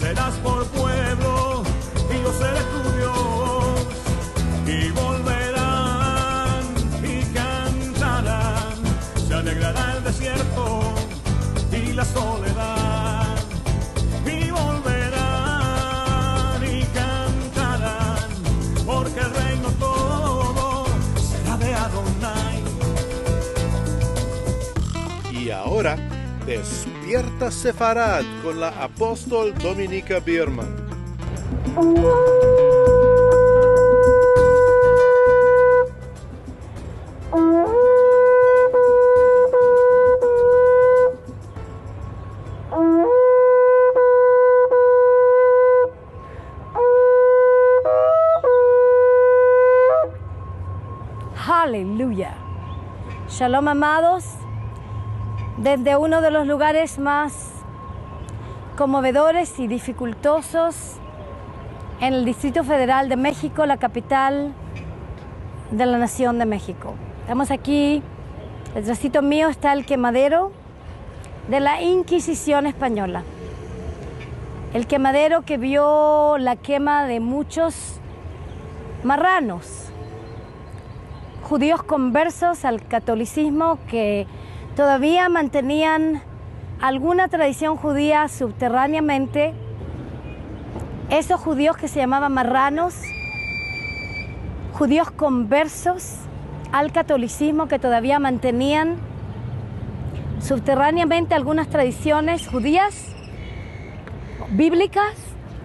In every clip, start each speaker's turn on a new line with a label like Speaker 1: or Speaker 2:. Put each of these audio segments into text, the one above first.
Speaker 1: serás por pueblo y yo seré tu Dios. Y volverán y cantarán, se alegrará el desierto y la soledad. Y volverán y cantarán, porque el reino todo será de Adonai.
Speaker 2: Y ahora, Despierta Sefarad con la apóstol Dominica Biermann.
Speaker 3: Aleluya. Shalom, amados. Desde uno de los lugares más conmovedores y dificultosos en el Distrito Federal de México, la capital de la Nación de México. Estamos aquí, detrásito mío está el quemadero de la Inquisición española. El quemadero que vio la quema de muchos marranos, judíos conversos al catolicismo que todavía mantenían alguna tradición judía subterráneamente. Esos judíos que se llamaban marranos, judíos conversos al catolicismo que todavía mantenían subterráneamente algunas tradiciones judías, bíblicas,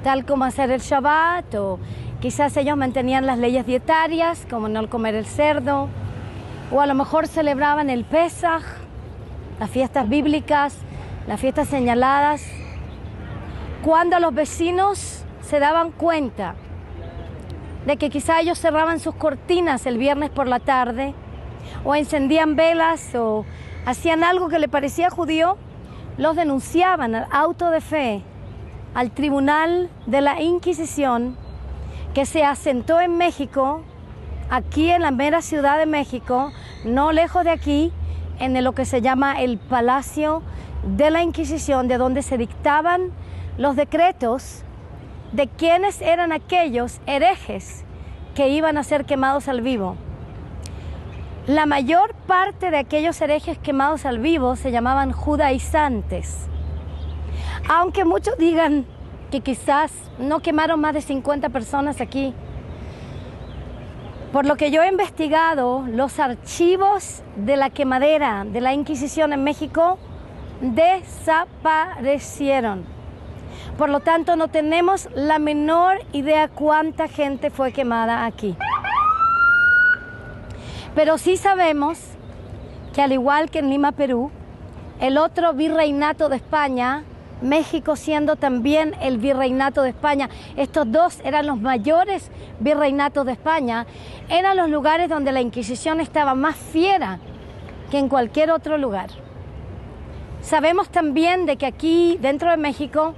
Speaker 3: tal como hacer el Shabbat, o quizás ellos mantenían las leyes dietarias, como no comer el cerdo, o a lo mejor celebraban el Pesaj, las fiestas bíblicas, las fiestas señaladas. Cuando los vecinos se daban cuenta de que quizá ellos cerraban sus cortinas el viernes por la tarde, o encendían velas, o hacían algo que le parecía judío, los denunciaban al auto de fe, al tribunal de la Inquisición, que se asentó en México, aquí en la mera Ciudad de México, no lejos de aquí, en lo que se llama el Palacio de la Inquisición, de donde se dictaban los decretos de quiénes eran aquellos herejes que iban a ser quemados al vivo. La mayor parte de aquellos herejes quemados al vivo se llamaban judaizantes. Aunque muchos digan que quizás no quemaron más de 50 personas aquí. Por lo que yo he investigado, los archivos de la quemadera de la Inquisición en México desaparecieron. Por lo tanto, no tenemos la menor idea cuánta gente fue quemada aquí. Pero sí sabemos que, al igual que en Lima, Perú, el otro virreinato de España, México siendo también el virreinato de España, estos dos eran los mayores virreinatos de España, eran los lugares donde la Inquisición estaba más fiera que en cualquier otro lugar. Sabemos también de que aquí, dentro de México,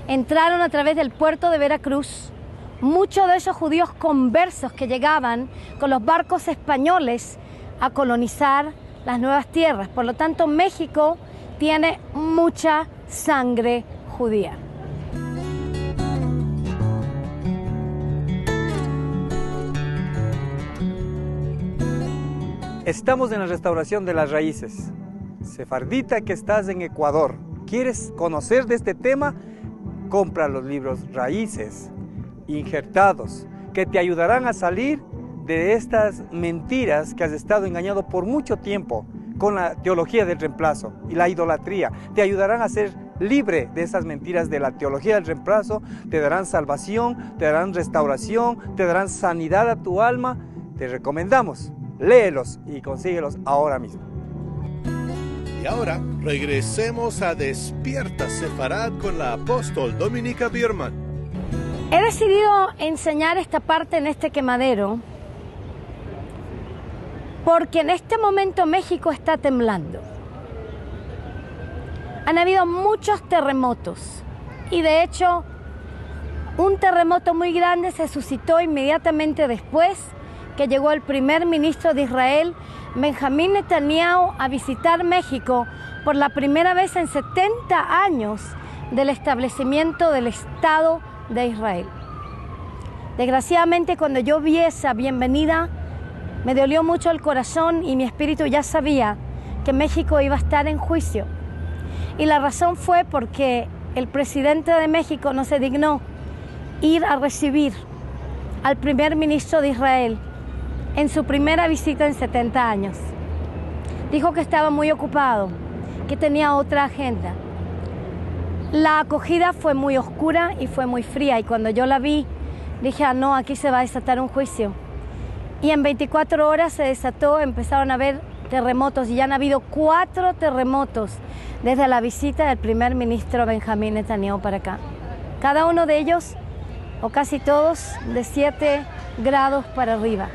Speaker 3: entraron a través del puerto de Veracruz muchos de esos judíos conversos que llegaban con los barcos españoles a colonizar las nuevas tierras. Por lo tanto, México tiene mucha sangre judía.
Speaker 4: Estamos en la restauración de las raíces. Sefardita que estás en Ecuador, ¿quieres conocer de este tema? Compra los libros Raíces, injertados, que te ayudarán a salir de estas mentiras que has estado engañado por mucho tiempo con la teología del reemplazo y la idolatría. Te ayudarán a ser libre de esas mentiras de la teología del reemplazo, te darán salvación, te darán restauración, te darán sanidad a tu alma. Te recomendamos, léelos y consíguelos ahora mismo.
Speaker 2: Y ahora regresemos a Despierta Sefarad con la apóstol Dominica Biermann.
Speaker 3: He decidido enseñar esta parte en este quemadero porque en este momento México está temblando. Han habido muchos terremotos y de hecho un terremoto muy grande se suscitó inmediatamente después que llegó el primer ministro de Israel, Benjamín Netanyahu, a visitar México por la primera vez en 70 años del establecimiento del Estado de Israel. Desgraciadamente, cuando yo vi esa bienvenida, me dolió mucho el corazón y mi espíritu ya sabía que México iba a estar en juicio. Y la razón fue porque el presidente de México no se dignó ir a recibir al primer ministro de Israel en su primera visita en 70 años. Dijo que estaba muy ocupado, que tenía otra agenda. La acogida fue muy oscura y fue muy fría, y cuando yo la vi, dije, no, aquí se va a desatar un juicio. Y en 24 horas se desató, empezaron a haber terremotos, y ya han habido 4 terremotos desde la visita del primer ministro Benjamín Netanyahu para acá. Cada uno de ellos, o casi todos, de 7 grados para arriba.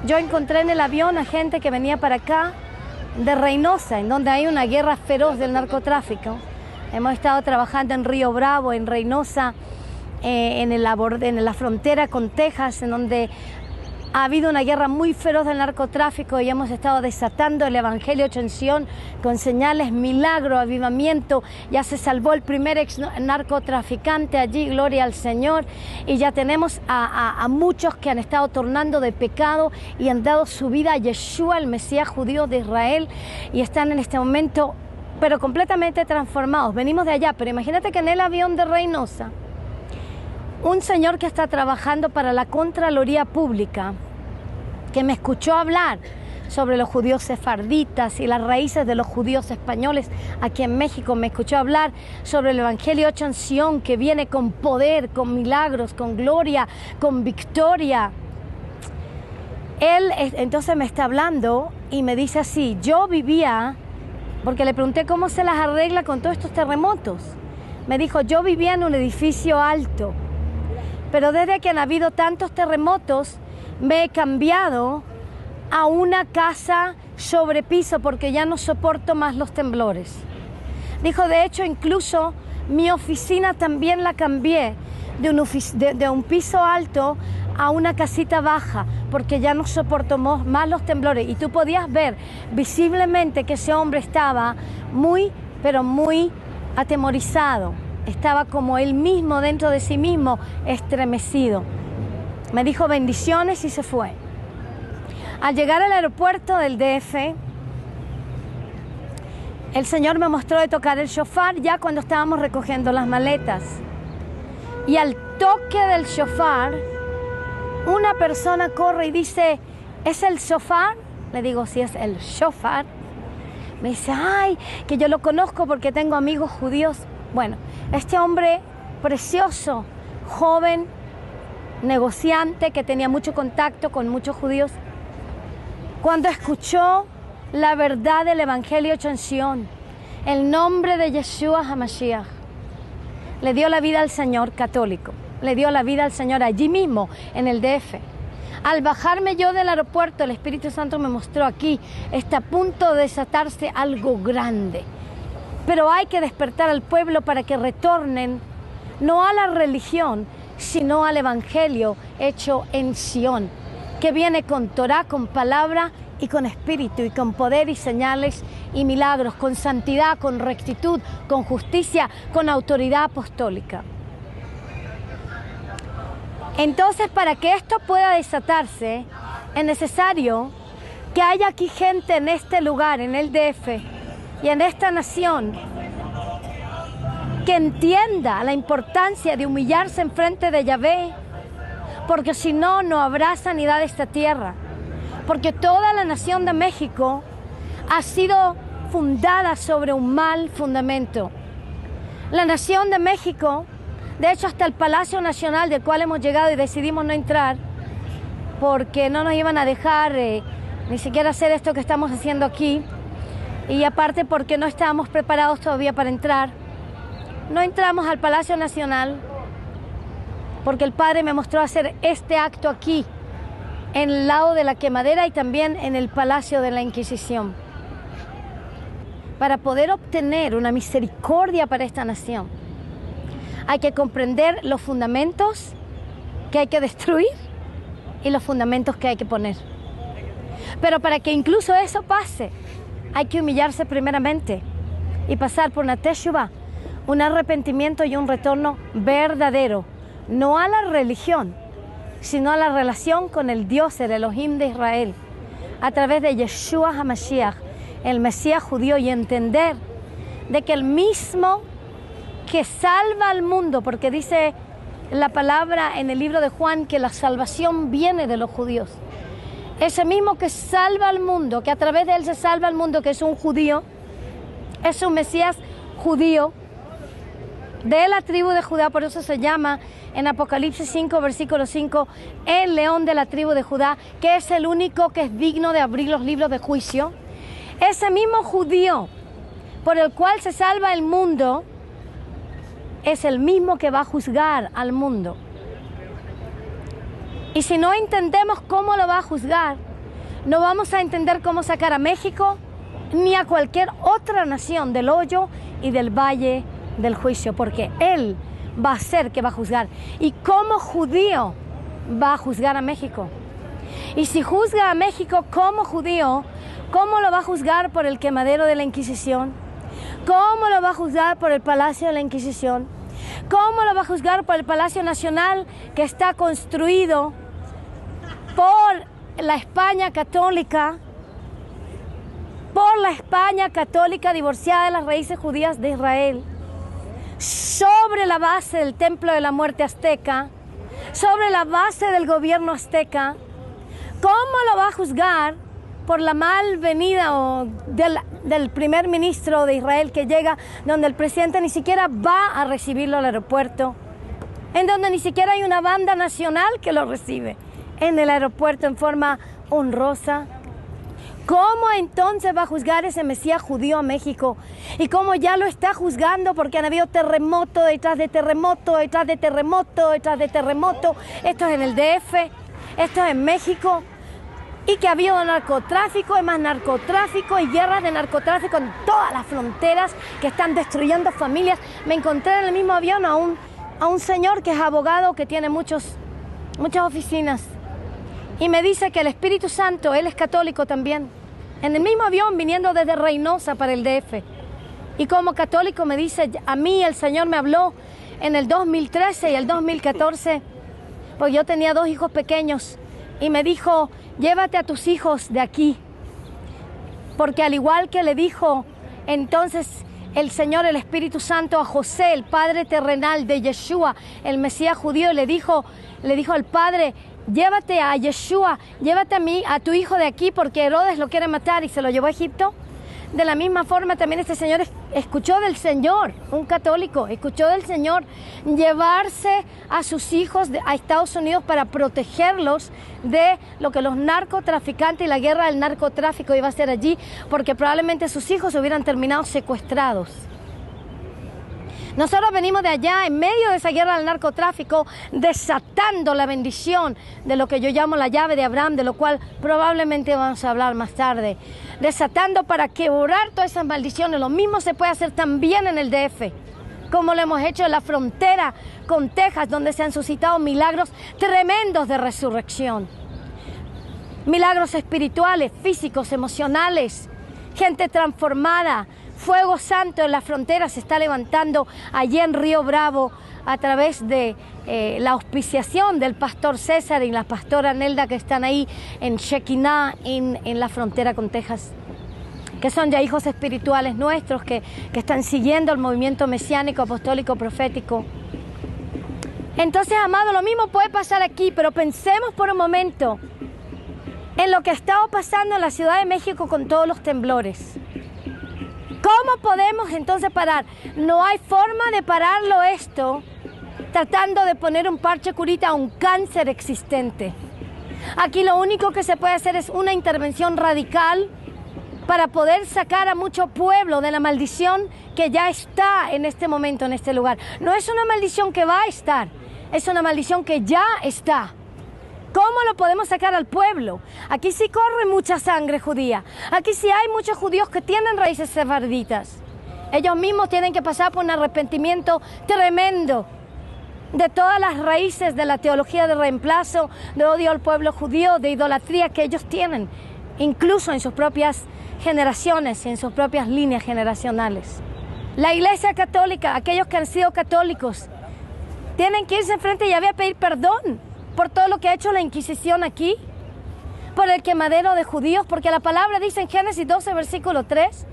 Speaker 3: Yo encontré en el avión a gente que venía para acá de Reynosa, en donde hay una guerra feroz del narcotráfico. Hemos estado trabajando en Río Bravo, en Reynosa, en la frontera con Texas, en donde ha habido una guerra muy feroz del narcotráfico, y hemos estado desatando el evangelio hecho en Sion con señales, milagro, avivamiento. Ya se salvó el primer ex narcotraficante allí, gloria al Señor, y ya tenemos a muchos que han estado tornando de pecado y han dado su vida a Yeshua, el Mesías judío de Israel, y están en este momento pero completamente transformados. Venimos de allá, pero imagínate que en el avión de Reynosa, un señor que está trabajando para la Contraloría Pública, que me escuchó hablar sobre los judíos sefarditas y las raíces de los judíos españoles aquí en México, me escuchó hablar sobre el Evangelio hecho en Sion, que viene con poder, con milagros, con gloria, con victoria. Él entonces me está hablando y me dice así, yo vivía, porque le pregunté cómo se las arregla con todos estos terremotos. Me dijo, yo vivía en un edificio alto, pero desde que han habido tantos terremotos, me he cambiado a una casa sobre piso porque ya no soporto más los temblores. Dijo, de hecho, incluso mi oficina también la cambié de un piso alto a una casita baja porque ya no soporto más los temblores. Y tú podías ver visiblemente que ese hombre estaba muy, pero muy atemorizado. Estaba como él mismo, dentro de sí mismo, estremecido. Me dijo bendiciones y se fue. Al llegar al aeropuerto del DF, el Señor me mostró de tocar el shofar ya cuando estábamos recogiendo las maletas. Y al toque del shofar, una persona corre y dice, ¿es el shofar? Le digo, sí, es el shofar. Me dice, ay, que yo lo conozco porque tengo amigos judíos. Bueno, este hombre precioso, joven, negociante, que tenía mucho contacto con muchos judíos, cuando escuchó la verdad del Evangelio hecho en Sion, el nombre de Yeshua HaMashiach, le dio la vida al Señor católico, le dio la vida al Señor allí mismo, en el DF. Al bajarme yo del aeropuerto, el Espíritu Santo me mostró aquí, está a punto de desatarse algo grande. Pero hay que despertar al pueblo para que retornen, no a la religión, sino al Evangelio hecho en Sion, que viene con Torah, con palabra y con espíritu, y con poder y señales y milagros, con santidad, con rectitud, con justicia, con autoridad apostólica. Entonces, para que esto pueda desatarse, es necesario que haya aquí gente en este lugar, en el DF y en esta nación, que entienda la importancia de humillarse en frente de Yahvé, porque si no, no habrá sanidad de esta tierra. Porque toda la nación de México ha sido fundada sobre un mal fundamento. La nación de México, de hecho hasta el Palacio Nacional, del cual hemos llegado y decidimos no entrar, porque no nos iban a dejar ni siquiera hacer esto que estamos haciendo aquí, y aparte porque no estábamos preparados todavía para entrar. No entramos al Palacio Nacional porque el Padre me mostró hacer este acto aquí, en el lado de la quemadera y también en el Palacio de la Inquisición, para poder obtener una misericordia para esta nación. Hay que comprender los fundamentos que hay que destruir y los fundamentos que hay que poner. Pero para que incluso eso pase, hay que humillarse primeramente y pasar por una teshuvah, un arrepentimiento y un retorno verdadero, no a la religión, sino a la relación con el Dios, el Elohim de Israel, a través de Yeshua HaMashiach, el Mesías judío, y entender de que el mismo que salva al mundo, porque dice la palabra en el libro de Juan que la salvación viene de los judíos, ese mismo que salva al mundo, que a través de él se salva al mundo, que es un judío, es un Mesías judío de la tribu de Judá, por eso se llama en Apocalipsis 5, versículo 5, el león de la tribu de Judá, que es el único que es digno de abrir los libros de juicio. Ese mismo judío por el cual se salva el mundo es el mismo que va a juzgar al mundo. Y si no entendemos cómo lo va a juzgar, no vamos a entender cómo sacar a México ni a cualquier otra nación del hoyo y del valle del juicio, porque Él va a ser que va a juzgar. Y como judío va a juzgar a México. Y si juzga a México como judío, ¿cómo lo va a juzgar por el quemadero de la Inquisición? ¿Cómo lo va a juzgar por el Palacio de la Inquisición? ¿Cómo lo va a juzgar por el Palacio Nacional que está construido por la España católica, divorciada de las raíces judías de Israel, sobre la base del templo de la muerte azteca, sobre la base del gobierno azteca? ¿Cómo lo va a juzgar por la mal venida del primer ministro de Israel que llega, donde el presidente ni siquiera va a recibirlo al aeropuerto, en donde ni siquiera hay una banda nacional que lo recibe en el aeropuerto en forma honrosa? ¿Cómo entonces va a juzgar ese Mesías judío a México? Y cómo ya lo está juzgando, porque han habido terremoto detrás de terremoto, detrás de terremoto, detrás de terremoto. Esto es en el DF, esto es en México. Y que ha habido narcotráfico y más narcotráfico y guerras de narcotráfico en todas las fronteras que están destruyendo familias. Me encontré en el mismo avión a un señor que es abogado, que tiene muchas oficinas. Y me dice que el Espíritu Santo, él es católico también, en el mismo avión viniendo desde Reynosa para el DF. Y como católico me dice, a mí el Señor me habló en el 2013 y el 2014, porque yo tenía 2 hijos pequeños, y me dijo, llévate a tus hijos de aquí. Porque al igual que le dijo entonces el Señor, el Espíritu Santo, a José, el padre terrenal de Yeshua, el Mesías judío, le dijo al padre, llévate a Yeshua, llévate a tu hijo de aquí, porque Herodes lo quiere matar, y se lo llevó a Egipto. De la misma forma también este señor escuchó del Señor, un católico, escuchó del Señor llevarse a sus hijos a Estados Unidos para protegerlos de lo que los narcotraficantes y la guerra del narcotráfico iba a hacer allí, porque probablemente sus hijos hubieran terminado secuestrados. Nosotros venimos de allá, en medio de esa guerra del narcotráfico, desatando la bendición de lo que yo llamo la llave de Abraham, de lo cual probablemente vamos a hablar más tarde. Desatando para quebrar todas esas maldiciones. Lo mismo se puede hacer también en el DF, como lo hemos hecho en la frontera con Texas, donde se han suscitado milagros tremendos de resurrección. Milagros espirituales, físicos, emocionales, gente transformada. Fuego santo en la frontera se está levantando allí en Río Bravo a través de la auspiciación del pastor César y la pastora Nelda, que están ahí en Shekinah, en la frontera con Texas, que son ya hijos espirituales nuestros que están siguiendo el movimiento mesiánico, apostólico, profético. Entonces, amado, lo mismo puede pasar aquí, pero pensemos por un momento en lo que ha estado pasando en la Ciudad de México con todos los temblores. ¿Cómo podemos entonces parar? No hay forma de pararlo esto tratando de poner un parche curita a un cáncer existente. Aquí lo único que se puede hacer es una intervención radical para poder sacar a mucho pueblo de la maldición que ya está en este momento en este lugar. No es una maldición que va a estar, es una maldición que ya está. ¿Cómo lo podemos sacar al pueblo? Aquí sí corre mucha sangre judía. Aquí sí hay muchos judíos que tienen raíces sefarditas. Ellos mismos tienen que pasar por un arrepentimiento tremendo de todas las raíces de la teología de reemplazo, de odio al pueblo judío, de idolatría que ellos tienen, incluso en sus propias generaciones y en sus propias líneas generacionales. La Iglesia Católica, aquellos que han sido católicos, tienen que irse enfrente y a pedir perdón por todo lo que ha hecho la Inquisición aquí, por el quemadero de judíos, porque la palabra dice en Génesis 12, versículo 3,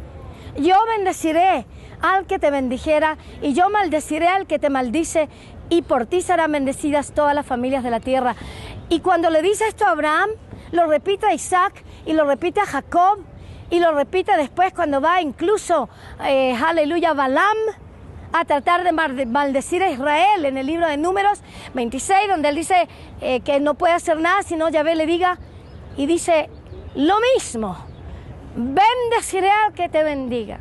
Speaker 3: yo bendeciré al que te bendijera y yo maldeciré al que te maldice, y por ti serán bendecidas todas las familias de la tierra. Y cuando le dice esto a Abraham, lo repite a Isaac y lo repite a Jacob y lo repite después cuando va incluso, aleluya, Balaam, a tratar de maldecir a Israel en el libro de Números 26, donde él dice que no puede hacer nada si no Yahvé le diga, y dice lo mismo, bendeciré al que te bendiga,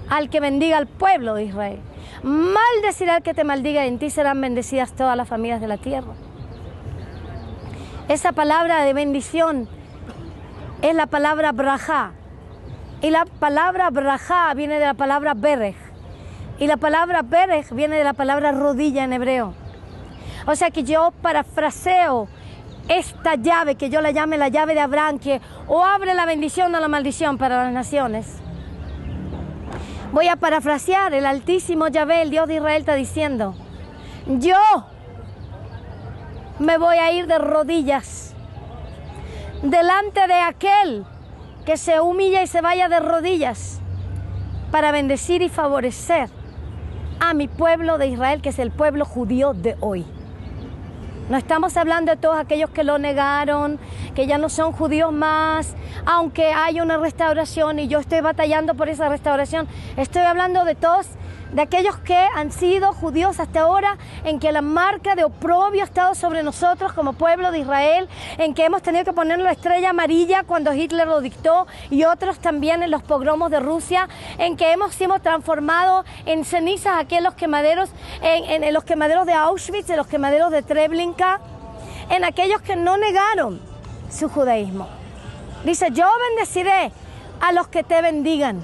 Speaker 3: al que bendiga al pueblo de Israel, maldeciré al que te maldiga, y en ti serán bendecidas todas las familias de la tierra. Esa palabra de bendición es la palabra brajá, y la palabra brajá viene de la palabra berej, y la palabra berej viene de la palabra rodilla en hebreo. O sea que yo parafraseo esta llave, que yo la llame la llave de Abraham, que o abre la bendición o la maldición para las naciones. Voy a parafrasear, el Altísimo Yahvé, el Dios de Israel, está diciendo, yo me voy a ir de rodillas delante de aquel que se humilla y se vaya de rodillas para bendecir y favorecer a mi pueblo de Israel, que es el pueblo judío de hoy. No estamos hablando de todos aquellos que lo negaron, que ya no son judíos más, aunque hay una restauración y yo estoy batallando por esa restauración. Estoy hablando de todos, de aquellos que han sido judíos hasta ahora, en que la marca de oprobio ha estado sobre nosotros como pueblo de Israel, en que hemos tenido que poner la estrella amarilla cuando Hitler lo dictó, y otros también en los pogromos de Rusia, en que hemos sido transformados en cenizas aquí en los quemaderos, en los quemaderos de Auschwitz, en los quemaderos de Treblinka, en aquellos que no negaron su judaísmo. Dice, yo bendeciré a los que te bendigan.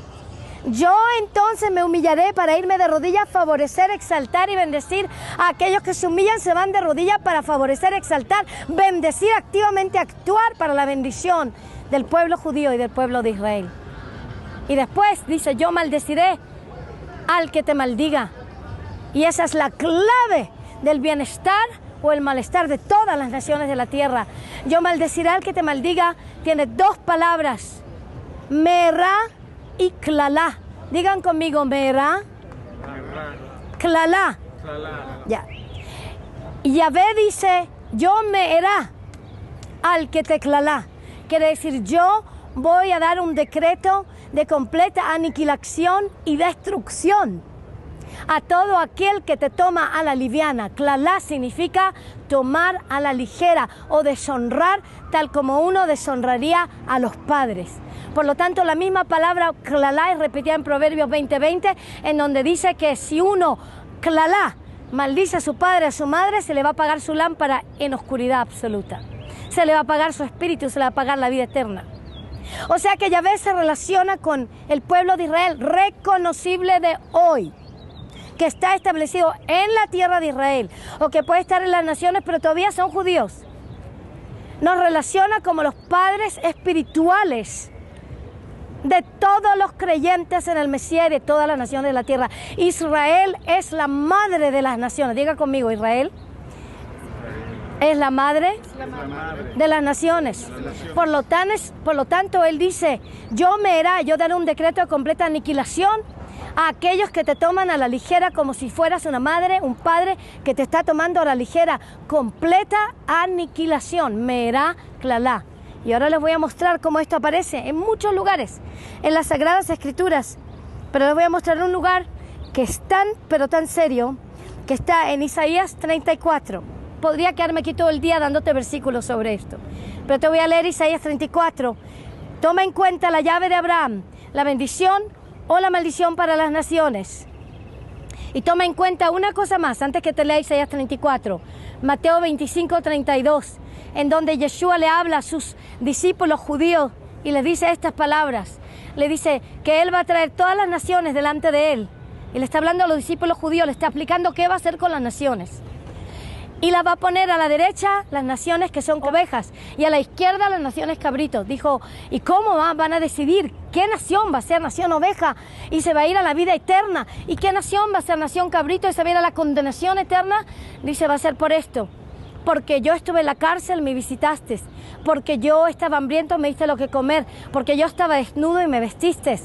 Speaker 3: Yo entonces me humillaré para irme de rodillas, favorecer, exaltar y bendecir a aquellos que se humillan, se van de rodillas para favorecer, exaltar, bendecir, activamente actuar para la bendición del pueblo judío y del pueblo de Israel. Y después dice, yo maldeciré al que te maldiga. Y esa es la clave del bienestar o el malestar de todas las naciones de la tierra. Yo maldeciré al que te maldiga, tiene dos palabras, merá y clalá. Digan conmigo, merá, clalá. Ya. Y Yahvé dice, yo me herá al que te clalá. Quiere decir, yo voy a dar un decreto de completa aniquilación y destrucción a todo aquel que te toma a la liviana. Clalá significa tomar a la ligera o deshonrar, tal como uno deshonraría a los padres. Por lo tanto, la misma palabra clalá es repetida en Proverbios 20:20, en donde dice que si uno clalá maldice a su padre, a su madre, se le va a apagar su lámpara en oscuridad absoluta. Se le va a apagar su espíritu, se le va a apagar la vida eterna. O sea que Yahvé se relaciona con el pueblo de Israel reconocible de hoy, que está establecido en la tierra de Israel, o que puede estar en las naciones, pero todavía son judíos. Nos relaciona como los padres espirituales de todos los creyentes en el Mesías y de todas las naciones de la tierra. Israel es la madre de las naciones. Diga conmigo, Israel es la madre de las naciones. Por lo tanto, él dice, yo daré un decreto de completa aniquilación a aquellos que te toman a la ligera, como si fueras una madre, un padre que te está tomando a la ligera. Completa aniquilación, merá, clalá. Y ahora les voy a mostrar cómo esto aparece en muchos lugares, en las Sagradas Escrituras. Pero les voy a mostrar un lugar que es tan, pero tan serio, que está en Isaías 34. Podría quedarme aquí todo el día dándote versículos sobre esto, pero te voy a leer Isaías 34. Toma en cuenta la llave de Abraham, la bendición o la maldición para las naciones. Y toma en cuenta una cosa más, antes que te lea Isaías 34. Mateo 25:32. En donde Yeshua le habla a sus discípulos judíos y les dice estas palabras. Le dice que Él va a traer todas las naciones delante de Él. Y le está hablando a los discípulos judíos, le está explicando qué va a hacer con las naciones. Y la va a poner a la derecha las naciones que son ovejas y a la izquierda las naciones cabritos. Dijo, ¿y cómo van a decidir qué nación va a ser nación oveja y se va a ir a la vida eterna? ¿Y qué nación va a ser nación cabrito y se va a ir a la condenación eterna? Dice, va a ser por esto. Porque yo estuve en la cárcel, me visitaste. Porque yo estaba hambriento, me diste lo que comer. Porque yo estaba desnudo y me vestiste.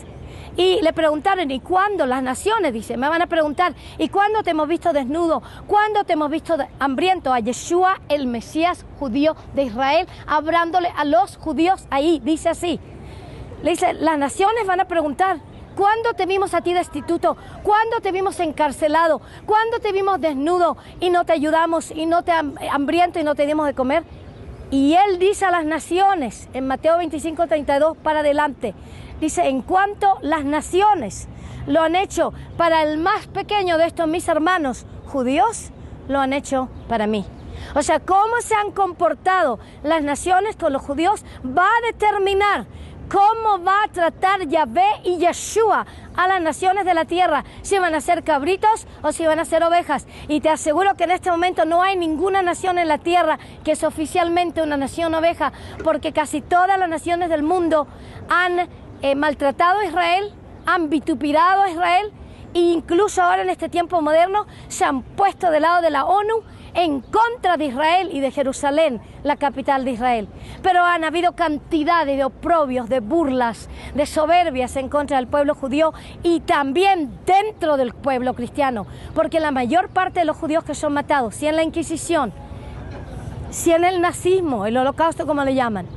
Speaker 3: Y le preguntaron, ¿y cuándo? Las naciones, dice, me van a preguntar, ¿y cuándo te hemos visto desnudo? ¿Cuándo te hemos visto hambriento? A Yeshua, el Mesías judío de Israel, hablándole a los judíos ahí, dice así. Le dice, las naciones van a preguntar, ¿cuándo te vimos a ti destituto? ¿Cuándo te vimos encarcelado? ¿Cuándo te vimos desnudo y no te ayudamos y no te hambriento y no te dimos de comer? Y él dice a las naciones, en Mateo 25:32 para adelante, dice, en cuanto las naciones lo han hecho para el más pequeño de estos mis hermanos judíos, lo han hecho para mí. O sea, cómo se han comportado las naciones con los judíos va a determinar cómo va a tratar Yahvé y Yeshua a las naciones de la tierra, si van a ser cabritos o si van a ser ovejas. Y te aseguro que en este momento no hay ninguna nación en la tierra que es oficialmente una nación oveja, porque casi todas las naciones del mundo han maltratado a Israel, han vitupirado a Israel e incluso ahora en este tiempo moderno se han puesto del lado de la ONU en contra de Israel y de Jerusalén, la capital de Israel. Pero han habido cantidades de oprobios, de burlas, de soberbias en contra del pueblo judío y también dentro del pueblo cristiano, porque la mayor parte de los judíos que son matados, si en la Inquisición, si en el nazismo, el holocausto como le llaman,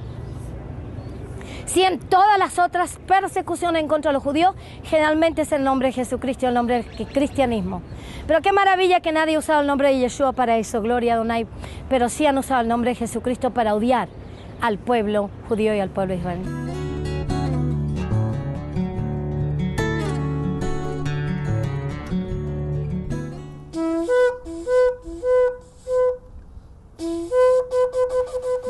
Speaker 3: si en todas las otras persecuciones en contra de los judíos, generalmente es el nombre de Jesucristo, el nombre del cristianismo. Pero qué maravilla que nadie ha usado el nombre de Yeshua para eso, gloria a Adonai, pero sí han usado el nombre de Jesucristo para odiar al pueblo judío y al pueblo israelí.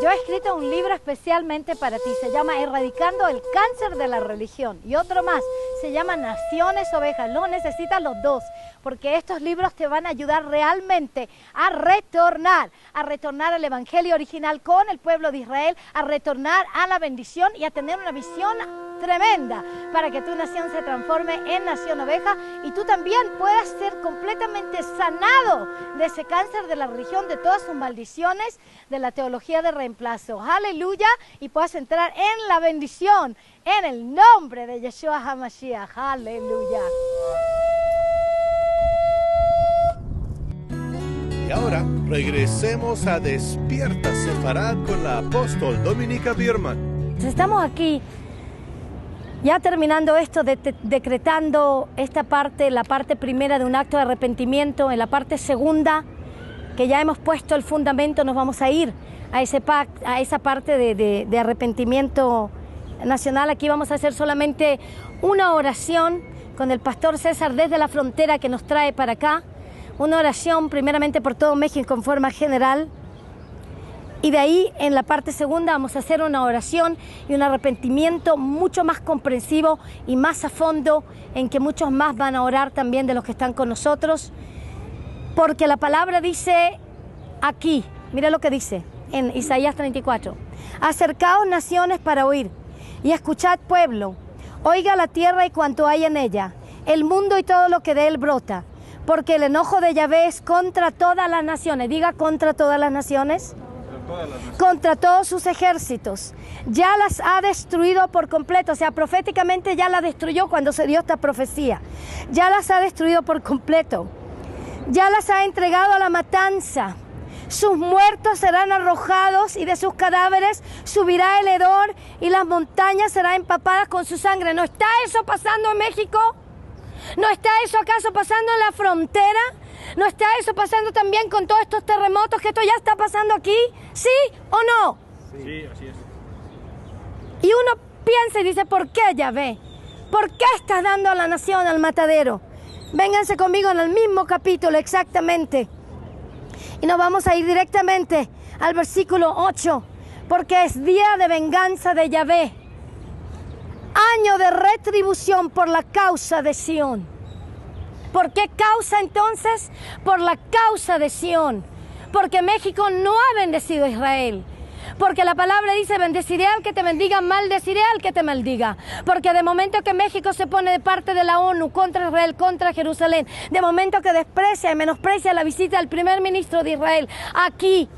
Speaker 3: Yo he escrito un libro especialmente para ti, se llama Erradicando el cáncer de la religión, y otro más, se llama Naciones Ovejas. Lo necesitas los dos, porque estos libros te van a ayudar realmente a retornar al evangelio original con el pueblo de Israel, a retornar a la bendición y a tener una visión tremenda para que tu nación se transforme en nación oveja y tú también puedas ser completamente sanado de ese cáncer de la religión, de todas sus maldiciones, de la teología de reemplazo. Aleluya, y puedas entrar en la bendición en el nombre de Yeshua HaMashiach. Aleluya.
Speaker 2: Y ahora regresemos a Despierta Sefarad con la apóstol Dominica Bierman.
Speaker 3: Estamos aquí ya terminando esto, decretando esta parte, la parte primera de un acto de arrepentimiento. En la parte segunda, que ya hemos puesto el fundamento, nos vamos a ir a esa parte de arrepentimiento nacional. Aquí vamos a hacer solamente una oración con el pastor César desde la frontera que nos trae para acá. Una oración primeramente por todo México en forma general. Y de ahí, en la parte segunda, vamos a hacer una oración y un arrepentimiento mucho más comprensivo y más a fondo, en que muchos más van a orar también de los que están con nosotros. Porque la palabra dice aquí, mira lo que dice en Isaías 34. Acercaos naciones para oír, y escuchad pueblo, oiga la tierra y cuanto hay en ella, el mundo y todo lo que de él brota. Porque el enojo de Yahvé es contra todas las naciones. Diga, contra todas las naciones. Contra todos sus ejércitos. Ya las ha destruido por completo. O sea, proféticamente ya las destruyó cuando se dio esta profecía. Ya las ha destruido por completo. Ya las ha entregado a la matanza. Sus muertos serán arrojados y de sus cadáveres subirá el hedor y las montañas serán empapadas con su sangre. ¿No está eso pasando en México? ¿No está eso acaso pasando en la frontera? ¿No está eso pasando también con todos estos terremotos, que esto ya está pasando aquí? ¿Sí o no?
Speaker 5: Sí, así es.
Speaker 3: Y uno piensa y dice, ¿por qué, Yahvé? ¿Por qué estás dando a la nación al matadero? Vénganse conmigo en el mismo capítulo exactamente. Y nos vamos a ir directamente al versículo 8, porque es día de venganza de Yahvé. Año de retribución por la causa de Sión. ¿Por qué causa entonces? Por la causa de Sión. porque México no ha bendecido a Israel. Porque la palabra dice, bendeciré al que te bendiga, maldeciré al que te maldiga. Porque de momento que México se pone de parte de la ONU contra Israel, contra Jerusalén, de momento que desprecia y menosprecia la visita del primer ministro de Israel aquí,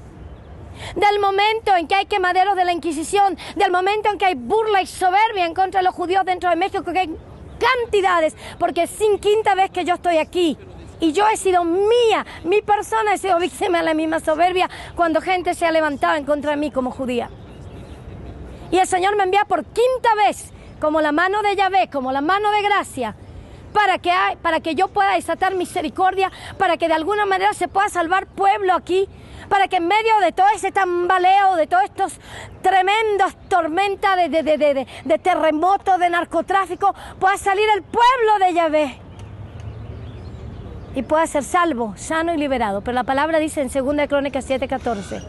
Speaker 3: del momento en que hay quemaderos de la Inquisición, del momento en que hay burla y soberbia en contra de los judíos dentro de México, que hay cantidades, porque es quinta vez que yo estoy aquí. Y yo he sido mi persona ha sido víctima de la misma soberbia cuando gente se ha levantado en contra de mí como judía. Y el Señor me envía por quinta vez, como la mano de Yahvé, como la mano de gracia, para que yo pueda desatar misericordia, para que de alguna manera se pueda salvar pueblo aquí, para que en medio de todo ese tambaleo, de todos estos tremendos tormentas de terremotos, de narcotráfico, pueda salir el pueblo de Yahvé y pueda ser salvo, sano y liberado. Pero la palabra dice en 2 Crónicas 7:14,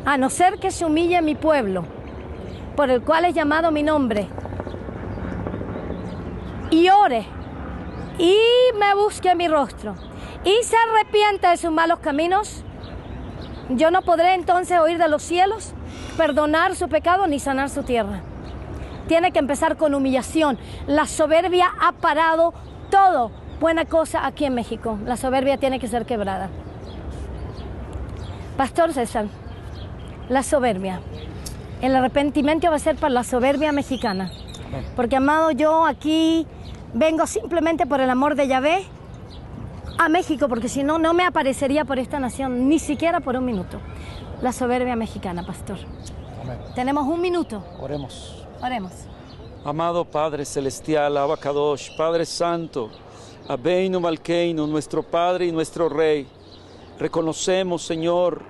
Speaker 3: a no ser que se humille mi pueblo, por el cual es llamado mi nombre, y ore, y me busque mi rostro, y se arrepienta de sus malos caminos, yo no podré entonces oír de los cielos, perdonar su pecado ni sanar su tierra. Tiene que empezar con humillación. La soberbia ha parado todo buena cosa aquí en México. La soberbia tiene que ser quebrada. Pastor César, la soberbia. El arrepentimiento va a ser para la soberbia mexicana. Porque, amado, yo aquí vengo simplemente por el amor de Yahvé a México, porque si no, no me aparecería por esta nación, ni siquiera por un minuto. La soberbia mexicana, pastor.
Speaker 5: Amén.
Speaker 3: Tenemos un minuto.
Speaker 5: Oremos.
Speaker 3: Oremos.
Speaker 6: Amado Padre Celestial, Abba Kadosh, Padre Santo, Abeinu Malkeinu, nuestro Padre y nuestro Rey, reconocemos, Señor,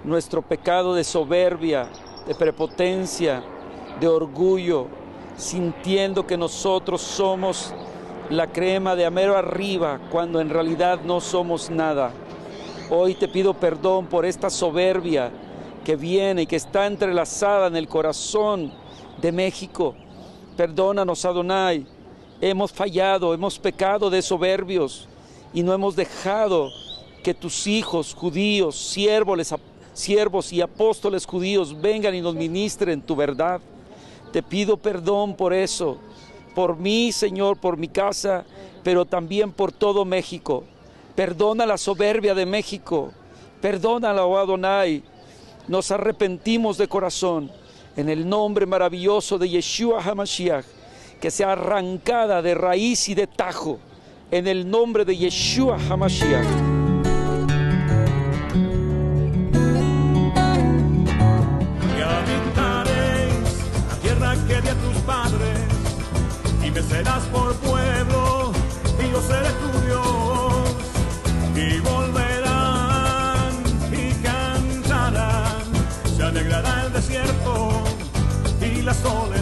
Speaker 6: nuestro pecado de soberbia, de prepotencia, de orgullo, sintiendo que nosotros somos la crema de amero arriba, cuando en realidad no somos nada. Hoy te pido perdón por esta soberbia que viene y que está entrelazada en el corazón de México. Perdónanos, Adonai. Hemos fallado, hemos pecado de soberbios y no hemos dejado que tus hijos judíos, siervos y apóstoles judíos vengan y nos ministren tu verdad. Te pido perdón por eso, por mí, Señor, por mi casa, pero también por todo México. Perdona la soberbia de México, perdónala, oh Adonai. Nos arrepentimos de corazón en el nombre maravilloso de Yeshua HaMashiach, que sea arrancada de raíz y de tajo, en el nombre de Yeshua HaMashiach.
Speaker 1: Y habitaréis la tierra que di a tus padres, y me serás por pueblo, y yo seré tu Dios. Y volverán y cantarán, se alegrará el desierto y la soledad.